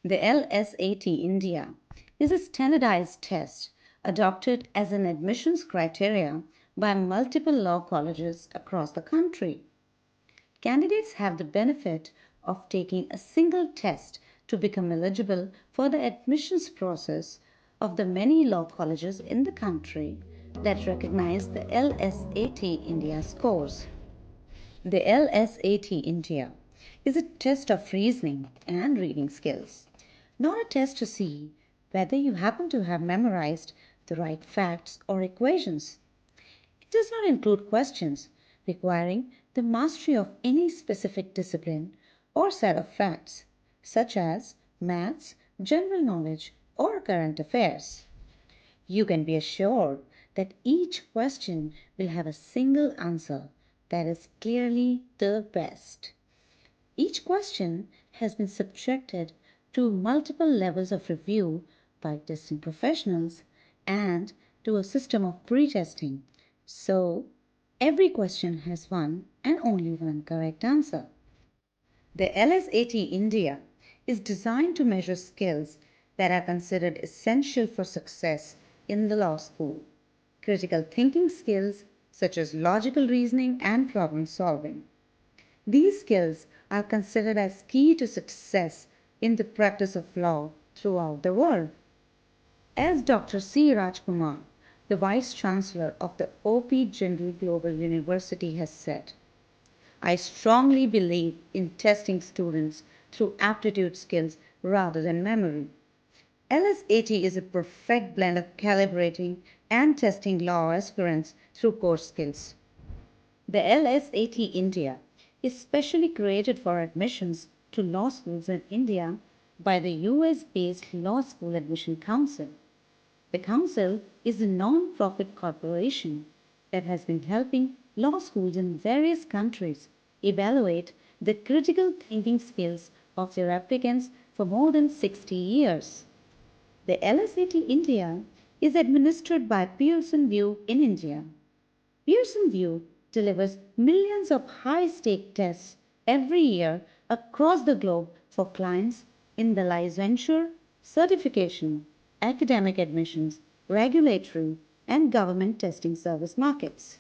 The LSAT India is a standardized test adopted as an admissions criteria by multiple law colleges across the country. Candidates have the benefit of taking a single test to become eligible for the admissions process of the many law colleges in the country that recognize the LSAT India scores. The LSAT India is a test of reasoning and reading skills, not a test to see whether you happen to have memorized the right facts or equations. It does not include questions requiring the mastery of any specific discipline or set of facts, such as maths, general knowledge, or current affairs. You can be assured that each question will have a single answer that is clearly the best. Each question has been subjected to multiple levels of review by testing professionals and to a system of pre-testing, so every question has one and only one correct answer. The LSAT India is designed to measure skills that are considered essential for success in the law school. Critical thinking skills such as logical reasoning and problem solving. These skills are considered as key to success in the practice of law throughout the world. As Dr. C. Rajkumar, the Vice Chancellor of the O.P. Jindal Global University, has said, "I strongly believe in testing students through aptitude skills rather than memory." LSAT is a perfect blend of calibrating and testing law aspirants through core skills. The LSAT India is specially created for admissions to law schools in India by the US-based Law School Admission Council. The council is a non-profit corporation that has been helping law schools in various countries evaluate the critical thinking skills of their applicants for more than 60 years. The LSAT India is administered by Pearson VUE in India. Pearson VUE delivers millions of high-stake tests every year across the globe for clients in the licensure, certification, academic admissions, regulatory, and government testing service markets.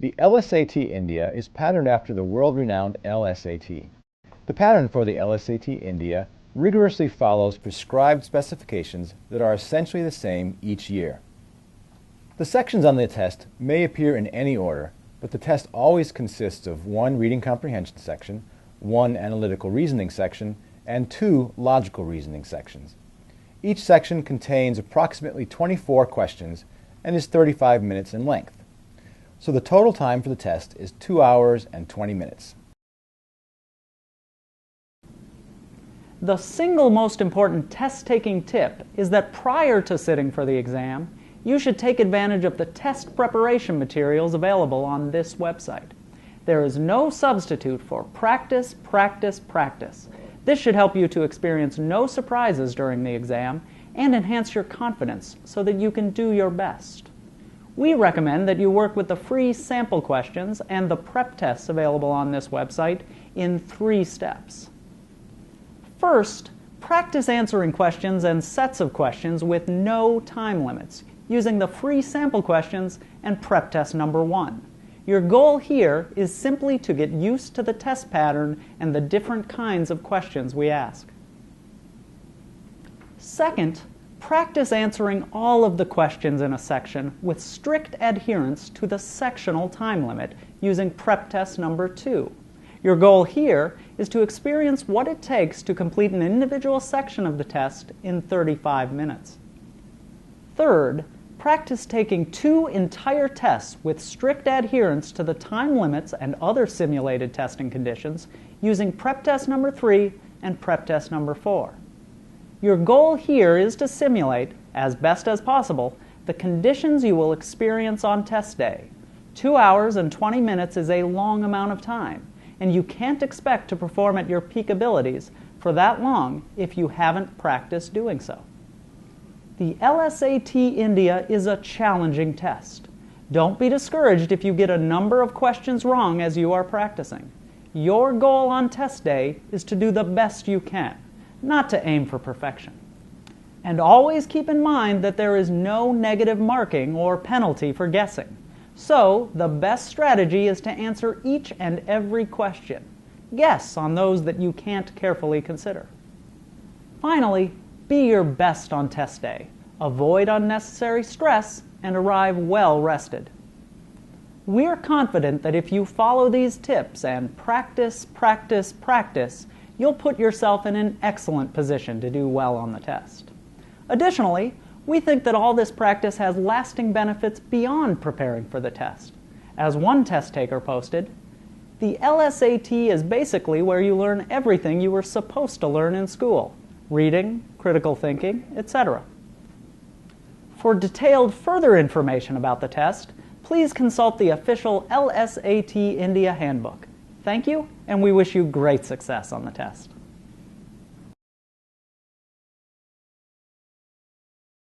The LSAT India is patterned after the world-renowned LSAT. The pattern for the LSAT India rigorously follows prescribed specifications that are essentially the same each year. The sections on the test may appear in any order, but the test always consists of one reading comprehension section, one analytical reasoning section, and two logical reasoning sections. Each section contains approximately 24 questions and is 35 minutes in length. So the total time for the test is 2 hours and 20 minutes. The single most important test-taking tip is that prior to sitting for the exam, you should take advantage of the test preparation materials available on this website. There is no substitute for practice, practice, practice. This should help you to experience no surprises during the exam and enhance your confidence so that you can do your best. We recommend that you work with the free sample questions and the prep tests available on this website in 3 steps. First, practice answering questions and sets of questions with no time limits using the free sample questions and prep test number 1. Your goal here is simply to get used to the test pattern and the different kinds of questions we ask. Second, practice answering all of the questions in a section with strict adherence to the sectional time limit using prep test number 2. Your goal here is to experience what it takes to complete an individual section of the test in 35 minutes. Third, practice taking 2 entire tests with strict adherence to the time limits and other simulated testing conditions using prep test number 3 and prep test number 4. Your goal here is to simulate, as best as possible, the conditions you will experience on test day. 2 hours and 20 minutes is a long amount of time, and you can't expect to perform at your peak abilities for that long if you haven't practiced doing so. The LSAT India is a challenging test. Don't be discouraged if you get a number of questions wrong as you are practicing. Your goal on test day is to do the best you can, not to aim for perfection. And always keep in mind that there is no negative marking or penalty for guessing. So, the best strategy is to answer each and every question. Guess on those that you can't carefully consider. Finally, be your best on test day. Avoid unnecessary stress and arrive well rested. We're confident that if you follow these tips and practice, practice, practice, you'll put yourself in an excellent position to do well on the test. Additionally, we think that all this practice has lasting benefits beyond preparing for the test. As one test taker posted, the LSAT is basically where you learn everything you were supposed to learn in school: reading, critical thinking, etc. For detailed further information about the test, please consult the official LSAT India Handbook. Thank you, and we wish you great success on the test.